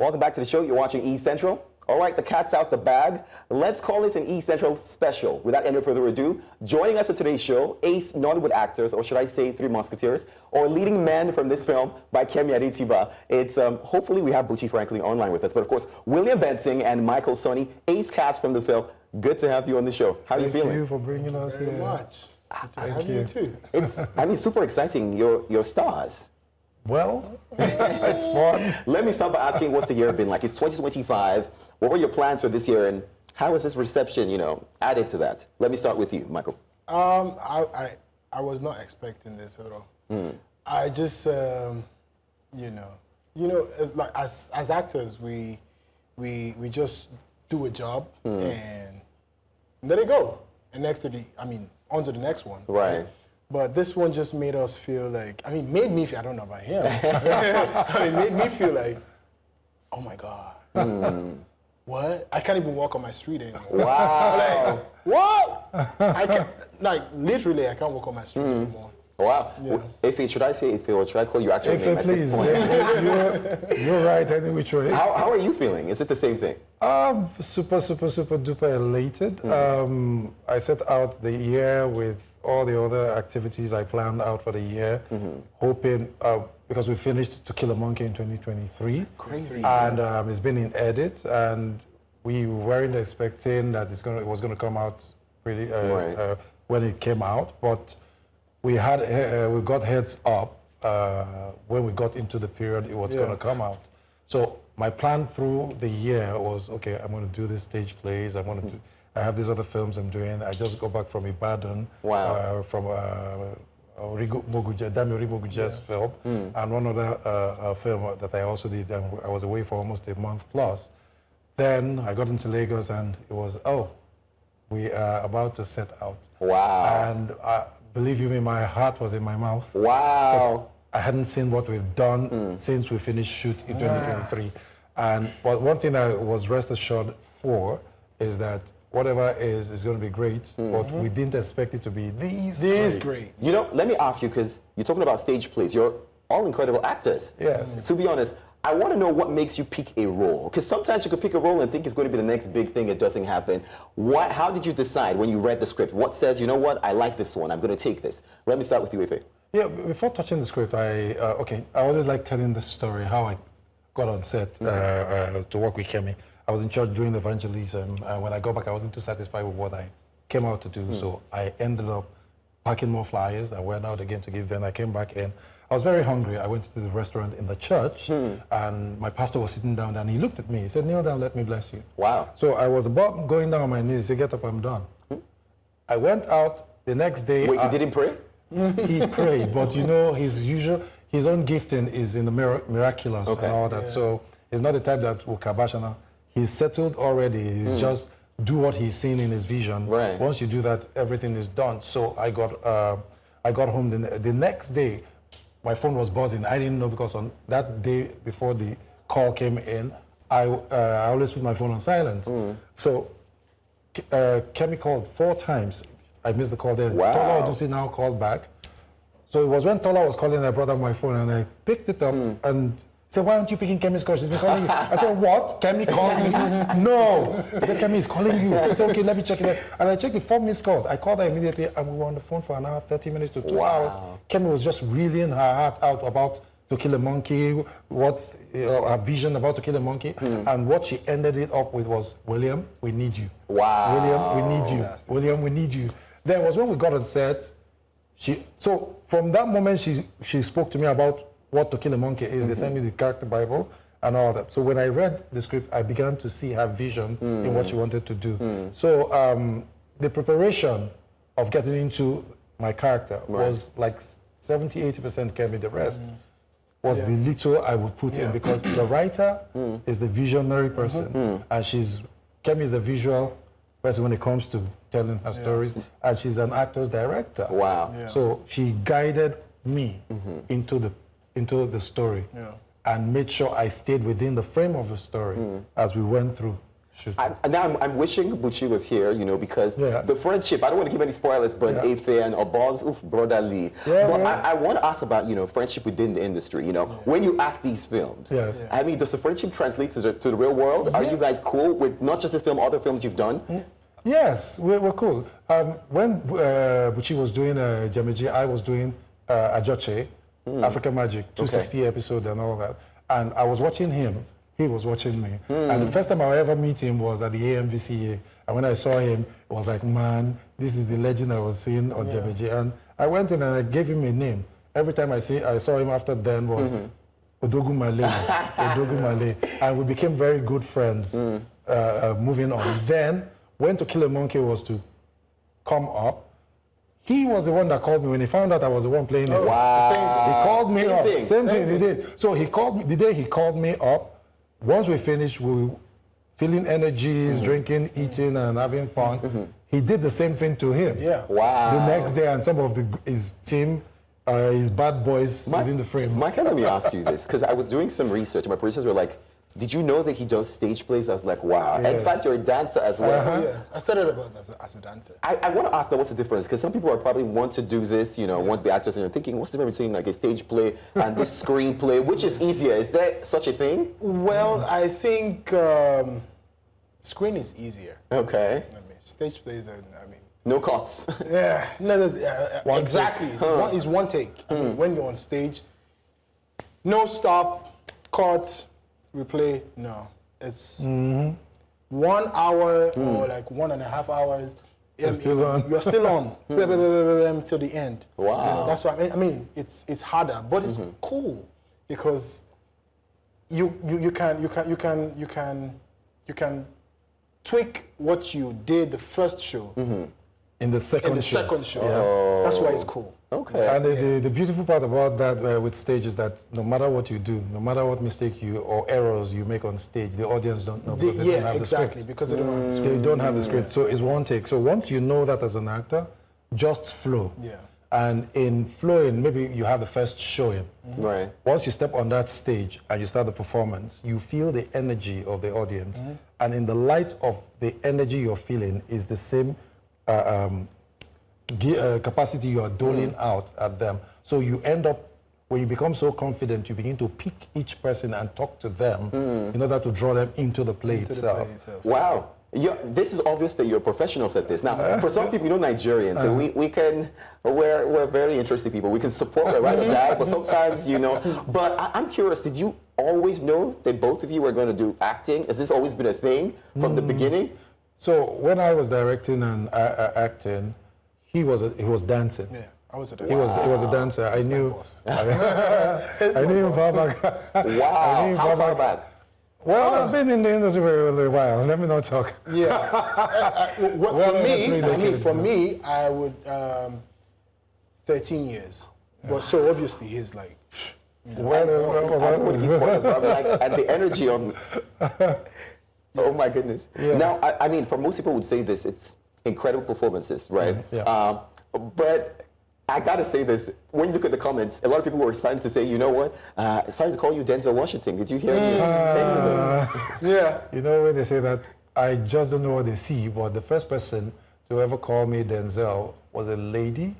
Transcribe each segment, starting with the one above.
Welcome back to the show. You're watching E Central. All right, the cat's out the bag. Let's call it an E Central special. Without any further ado, joining us on today's show, ace Nollywood actors, or should I say Three Musketeers, or leading men from this film by Kemi Adetiba. It's hopefully we have Buchi Franklin online with us, but of course, William Benson and Michael Sunny, ace cast from the film. Good to have you on the show. How are you feeling? Thank you for bringing us here. Very much. Thank you too. It's, I mean, super exciting. You're stars. Well, it's fun. Let me start by asking, what's the year been like? It's 2025. What were your plans for this year, and how was this reception, added to that? Let me start with you, Michael. I was not expecting this at all. I just, like as actors, we just do a job and let it go, and on to the next one. Right. But this one just made us feel like, made me feel, I don't know about him. Made me feel like, oh my God. What? I can't even walk on my street anymore. Wow. What? I can't, literally, I can't walk on my street anymore. Wow. Yeah. Ife, should I say Ife, or should I call you actual name at Please. this point? You're right, any which way. How are you feeling? Is it the same thing? Super duper elated. I set out the year with all the other activities I planned out for the year, hoping, because we finished To Kill a Monkey in 2023. Crazy. And it's been in edit, and we weren't expecting that it was going to come out really when it came out, but we got heads up when we got into the period it was going to come out. So my plan through the year was, okay, I'm going to do these stage plays. I have these other films I'm doing. I just got back from Ibadan, from Dami Moguja's film, and one other film that I also did. I was away for almost a month plus. Then I got into Lagos, and it was, we are about to set out. Wow. And believe you me, my heart was in my mouth. Wow. I hadn't seen what we've done since we finished shoot in 2023. But one thing I was rest assured for is that whatever is going to be great, but we didn't expect it to be this great. Let me ask you, because you're talking about stage plays. You're all incredible actors. Yeah. To be honest, I want to know what makes you pick a role. Because sometimes you could pick a role and think it's going to be the next big thing. It doesn't happen. How did you decide when you read the script? What says, you know what, I like this one. I'm going to take this. Let me start with you, Ife. Yeah, before touching the script, I always like telling the story, how I got on set to work with Kemi. I was in church doing evangelism, and when I got back, I wasn't too satisfied with what I came out to do, so I ended up packing more flyers. I went out again to give them. I came back in. I was very hungry. I went to the restaurant in the church, and my pastor was sitting down, and he looked at me. He said, "Kneel down, let me bless you." Wow. So I was about going down on my knees. He said, "Get up, I'm done." I went out the next day. Wait, you didn't pray? He prayed, but his own gifting is in the miraculous and all that. Yeah. So he's not the type that will kabash. He's settled already. He's just do what he's seen in his vision. Right. Once you do that, everything is done. So I got home the next day. My phone was buzzing. I didn't know, because on that day before the call came in, I always put my phone on silent. So Kemi called 4 times. I missed the call there. Wow. Tola Odusi now called back. So it was when Tola was calling, I brought up my phone and I picked it up and said, "Why aren't you picking Kemi's call? She's been calling you." I said, "What? Kemi called me?" "No." I said, "Kemi is calling you." I said, "Okay, let me check it out." And I checked the 4 missed calls. I called her immediately, and we were on the phone for an hour, 30 minutes to 2 hours. Kemi was just reeling her heart out about To Kill a Monkey, what's her vision about To Kill a Monkey, and what she ended it up with was, "William, we need you." Wow. "William, we need you." Fantastic. "William, we need you." Then was when we got on set. So from that moment, she spoke to me about what To Kill a Monkey is. They sent me the character Bible and all that. So when I read the script, I began to see her vision in what she wanted to do. So the preparation of getting into my character was like 70–80% Kemi. The rest was the little I would put in, because the writer is the visionary person, and Kemi is the visual person when it comes to telling her stories, and she's an actor's director. Wow. Yeah. So she guided me into the story and made sure I stayed within the frame of the story as we went through. shoot. Now I'm wishing Buchi was here, you know, because Yeah. the friendship, I don't want to give any spoilers, but Afe and Oboz, brotherly. Yeah, but man. I want to ask about, you know, friendship within the industry, you know. When you act these films, Yes. I mean, does the friendship translate to the real world? Are you guys cool with not just this film, other films you've done? Yes, we're cool. When Buchi was doing Jameji, I was doing Ajoche, African Magic, 260 episode and all that. And I was watching him, he was watching me. And the first time I ever meet him was at the AMVCA. And when I saw him, it was like, man, this is the legend I was seeing on Jameji. And I went in and I gave him a name. Every time I saw him after then was Odogu Male, Odogu Male. And we became very good friends moving on. Then, when To Kill a Monkey was to come up, he was the one that called me when he found out I was the one playing it. Wow. He called me Same up. thing. Same thing he did. So he called me, the day he called me up, once we finished, we were feeling energies, drinking, eating, and having fun. He did the same thing to him. Yeah. Wow. The next day, and some of his team, his bad boys within the frame. Michael, let me ask you this, because I was doing some research, and my producers were like, did you know that he does stage plays? I was like, wow. And in fact, you're a dancer as well. Yeah, I started about as a dancer. I want to ask that, what's the difference? Because some people are probably want to do this, you know, want to be actors, and you're thinking, what's the difference between like a stage play and this screenplay? Which is easier? Is there such a thing? Well, I think screen is easier. Okay. I mean, stage plays are, No cuts. yeah, no, exactly. One is one take. I mean, when you're on stage, no stop, cut, replay. No, it's 1 hour or like 1.5 hours. You're still on. You're still on till the end. Wow. You know, that's why I mean it's harder, but it's cool because you can tweak what you did the first show In the second in the show. second show. Oh. That's why it's cool. Okay. And the beautiful part about that with stage is that no matter what you do, no matter what mistake you or errors you make on stage, the audience don't know because they don't have the exactly, script. because they don't have the They script. don't have the script, so it's one take. So once you know that as an actor, just flow. Yeah. And in flowing, maybe you have the first showing. Right. Once you step on that stage and you start the performance, you feel the energy of the audience. And in the light of the energy you're feeling is the same capacity you are doling out at them. So you end up, when you become so confident, you begin to pick each person and talk to them in order to draw them into the play itself. Wow. This is obvious that you're professionals at this. Now, for some people, you know, Nigerians, so we're very interesting people. We can support right or die, but sometimes, you know. But I'm curious, did you always know that both of you were going to do acting? Has this always been a thing from the beginning? So when I was directing and acting, he was dancing. Yeah, I was a He was a dancer. I knew. boss. I knew him far back. Wow. How far back? Well, I've been in the industry for a while. Let me not talk. Yeah. For me, I would 13 years. But so obviously he's like. I don't want to give pointers, but I'm like, and the energy on. Oh my goodness. Yes. Now, I mean, for most people would say this, it's incredible performances, right? Yeah. But I gotta say this, when you look at the comments, a lot of people were starting to say, you know what, starting to call you Denzel Washington. Did you hear any of those? Yeah. You know when they say that, I just don't know what they see, but the first person to ever call me Denzel was a lady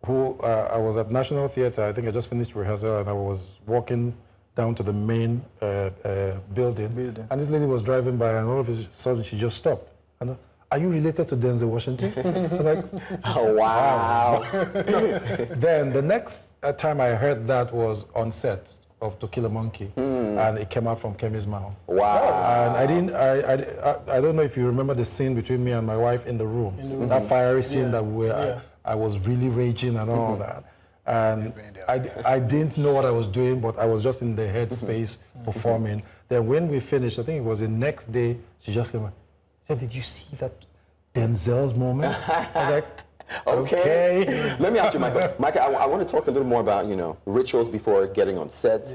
who, I was at National Theatre, I think I just finished rehearsal, and I was walking down to the main building. And this lady was driving by, and all of a sudden she just stopped. And, are you related to Denzel Washington? I'm like, Oh, wow. then the next time I heard that was on set of To Kill a Monkey, and it came out from Kemi's mouth. Wow. And I don't know if you remember the scene between me and my wife in the room, that fiery scene that I was really raging and all that. And I didn't know what I was doing, but I was just in the headspace performing. Then when we finished, I think it was the next day, she just came up, said, did you see that Denzel's moment? I was like, okay. Let me ask you, Michael. Michael, I want to talk a little more about, you know, rituals before getting on set,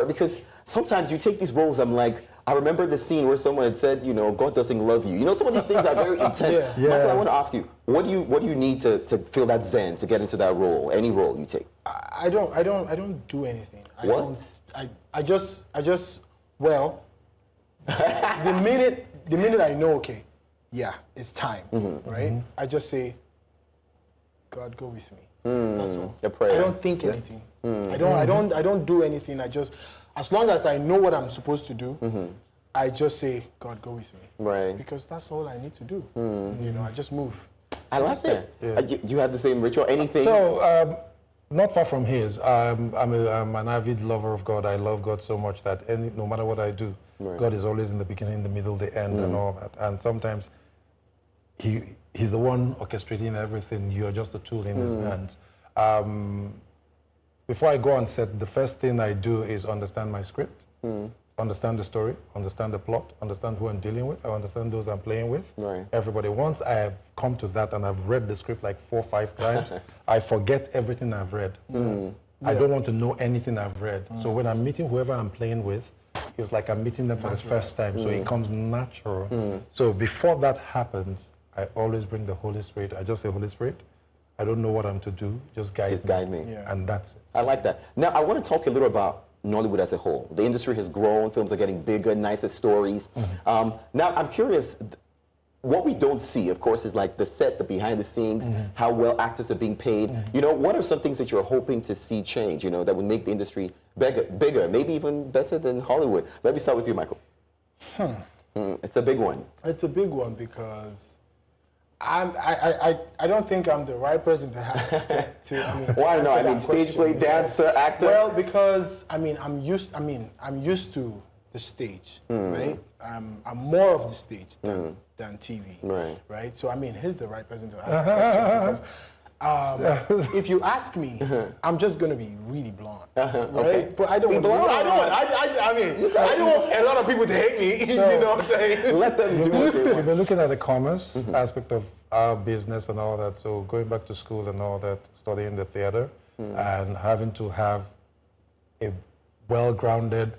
because sometimes you take these roles, I'm like, I remember the scene where someone had said, you know, God doesn't love you. You know, some of these things are very intense. Michael, I want to ask you, what do you need to feel that zen to get into that role, any role you take? I don't do anything. What? I just well, the minute the minute I know, okay, yeah, it's time, right? I just say, God, go with me. That's all. Your prayer. I don't think anything. I don't do anything. I just, as long as I know what I'm supposed to do, I just say, God, go with me. Right. Because that's all I need to do. You know, I just move. I like that. Do you have the same ritual? Anything? So, not far from his. I'm an avid lover of God. I love God so much that no matter what I do, God is always in the beginning, the middle, the end, and all that. And sometimes He's the one orchestrating everything. You're just a tool in His hands. Before I go on set, the first thing I do is understand my script, understand the story, understand the plot, understand who I'm dealing with, I understand those I'm playing with. Right. Everybody. Once I have come to that and I've read the script like 4 or 5 times, I forget everything I've read. I don't want to know anything I've read. So when I'm meeting whoever I'm playing with, it's like I'm meeting them for the first time. So it comes natural. So before that happens, I always bring the Holy Spirit. I just say, Holy Spirit, I don't know what I'm to do. Just guide me. Yeah. And that's it. I like that. Now, I want to talk a little about Nollywood as a whole. The industry has grown. Films are getting bigger, nicer stories. Now, I'm curious, what we don't see, of course, is like the set, the behind the scenes, how well actors are being paid. You know, what are some things that you're hoping to see change, you know, that would make the industry bigger, maybe even better than Hollywood? Let me start with you, Michael. It's a big one. It's a big one because I don't think I'm the right person to have to Why not? I answer mean, that stage question, play, you know? dancer, actor. Well, because I'm used to the stage, right? I'm more of the stage than TV, right? So he's the right person to ask the question because if you ask me, I'm just gonna be really blunt, right? Okay. But I don't want I don't want a lot of people to hate me. You know what I'm saying? Let them do what they We've want. been looking at the commerce aspect of our business and all that. So going back to school and all that, studying the theater and having to have a well-grounded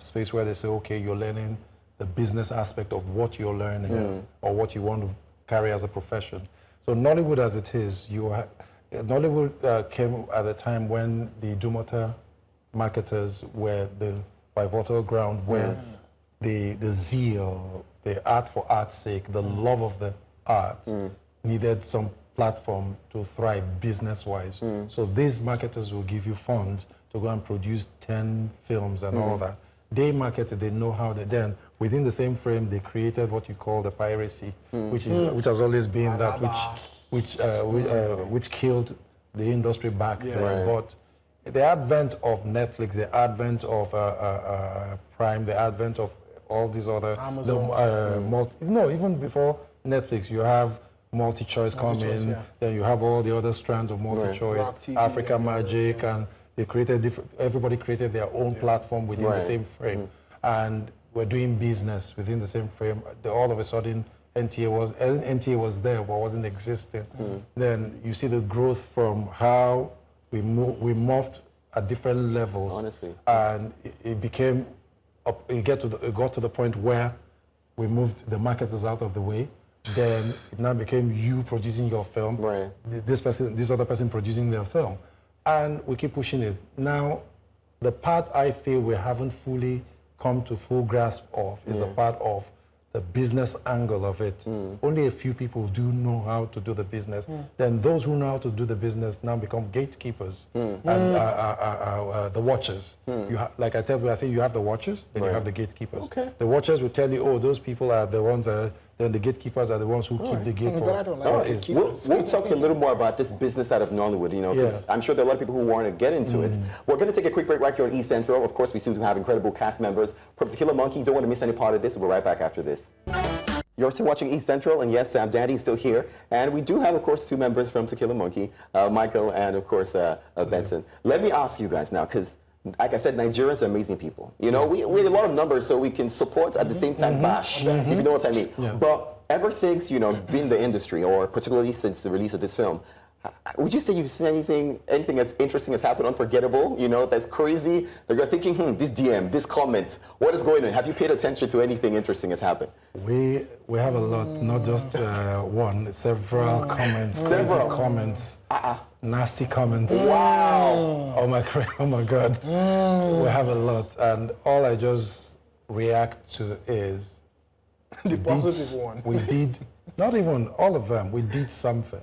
space where they say, okay, you're learning the business aspect of what you're learning or what you want to carry as a profession. So Nollywood as it is, Nollywood came at a time when the Dumota marketers were the pivotal ground where the zeal, the art for art's sake, the love of the arts needed some platform to thrive business-wise. So these marketers will give you funds to go and produce 10 films and all that. They marketed, they know how they then, within the same frame, they created what you call the piracy, which has always been that which killed the industry back then. But the advent of Netflix, the advent of Prime, the advent of all these other Amazon. Even before Netflix, you have multi-choice coming, then you have all the other strands of multi-choice, Africa Magic, and they created everybody created their own platform within the same frame. And we're doing business within the same frame. All of a sudden, NTA was there, but wasn't existing. Then you see the growth from how we morphed at different levels. Honestly. And it became, it got to the point where we moved the marketers out of the way. Then it now became you producing your film, this other person producing their film. And we keep pushing it. Now, the part I feel we haven't fully come to full grasp of is the part of the business angle of it. Only a few people do know how to do the business. Then those who know how to do the business now become gatekeepers and the watchers. Like I say you have the watchers, then you have the gatekeepers. The watchers will tell you, oh, those people are the ones that then the gatekeepers are the ones who keep the gate for. But I don't like gatekeepers. We'll talk a little more about this business side of Nollywood, you know, because I'm sure there are a lot of people who want to get into it. We're going to take a quick break right here on East Central. Of course, we seem to have incredible cast members from To Kill a Monkey. Don't want to miss any part of this. We'll be right back after this. You're still watching East Central, and yes, Sam Dandy's still here. And we do have, of course, 2 members from To Kill a Monkey, Michael and, of course, Benson. Let me ask you guys now, because like I said, Nigerians are amazing people. You know, we have a lot of numbers so we can support at the same time bash, if you know what I mean. But ever since, you know, being in the industry, or particularly since the release of this film, would you say you've seen anything that's interesting has happened, unforgettable, you know, that's crazy, that you're thinking, this DM, this comment, what is going on? Have you paid attention to anything interesting that's happened? We have a lot, not just one, several comments, Several comments, nasty comments. Wow. Oh my God. We have a lot, and all I just react to is, The positive one. We did, not even all of them, we did something.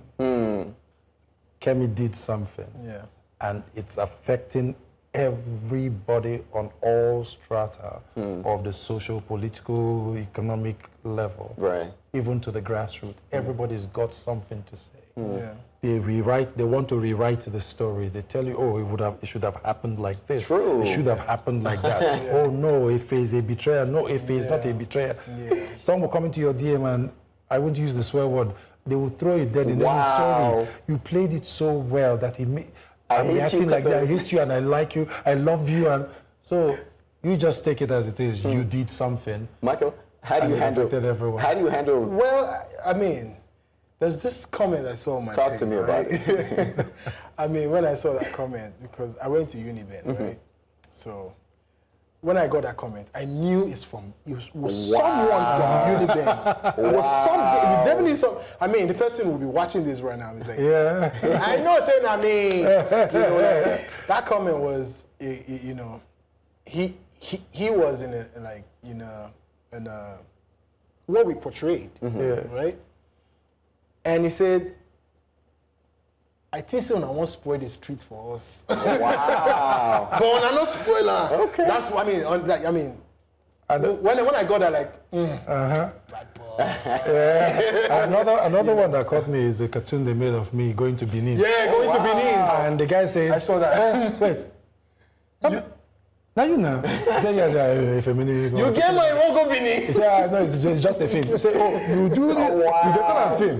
Kemi did something. Yeah. And it's affecting everybody on all strata of the social, political, economic level. Right. Even to the grassroots. Everybody's got something to say. Yeah. They want to rewrite the story. They tell you, oh, it should have happened like this. True. It should have happened like that. Oh no, if it's a betrayal. No, if it's not a betrayal. Yeah. Some will come into your DM and I won't use the swear word. They will throw it dead and then Wow. sorry. You played it so well that I'm hate you reacting like 'cause that. I hate you and I like you. I love you. And so you just take it as it is. You did something. Michael, how do And you it handle? affected everyone. How do you handle? Well, I mean, there's this comment I saw on my Talk page, to me about it. I mean, when I saw that comment, because I went to Uniben, right? So when I got that comment, I knew it was someone from Uniben. It was definitely some. I mean, the person will be watching this right now. He's like, Yeah. I know, saying I mean, you know, that comment was, you know, he was in a what we portrayed, right? And he said, I think so. I won't spoil the street for us. Wow. But I'm not spoiler. Okay. That's what I mean. And When I got that, like, bad boy. Yeah. Another one that caught me is the cartoon they made of me going to Benin. Yeah, going to Benin. And the guy says, I saw that. wait. Now you know. He said, yes, if a minute. You get my won't go Benin. He said, no, it's just a film. He said, oh, you do this? You don't come and film.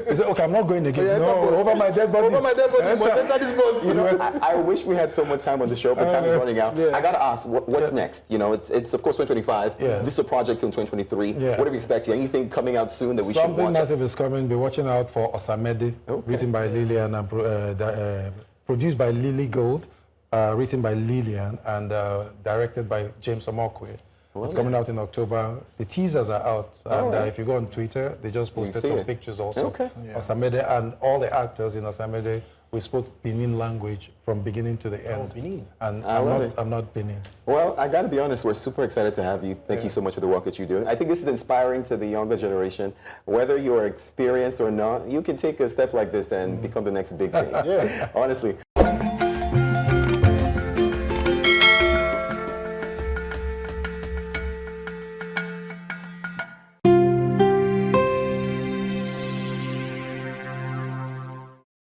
He said, okay, I'm not going again. Yeah, no, boss. over my dead body. Over my dead body, you must enter this bus. You know, I wish we had so much time on the show, but time is running out. Yeah. I gotta ask, what's next? You know, it's of course 2025. Yeah. This is a project film 2023. Yeah. What are we expecting? Anything coming out soon that we should Something watch? massive is coming. Be watching out for Osamede, written by Lillian and produced by Lily Gold, written by Lillian and directed by James Omokwe. It's coming out in October. The teasers are out, and if you go on Twitter, they just posted some pictures also. Okay. Yeah. Osamede and all the actors in Osamede, we spoke Benin language from beginning to the end. Benin. And I love it. I'm not Benin. Well, I got to be honest, we're super excited to have you. Thank you so much for the work that you're doing. I think this is inspiring to the younger generation. Whether you're experienced or not, you can take a step like this and become the next big thing. Honestly.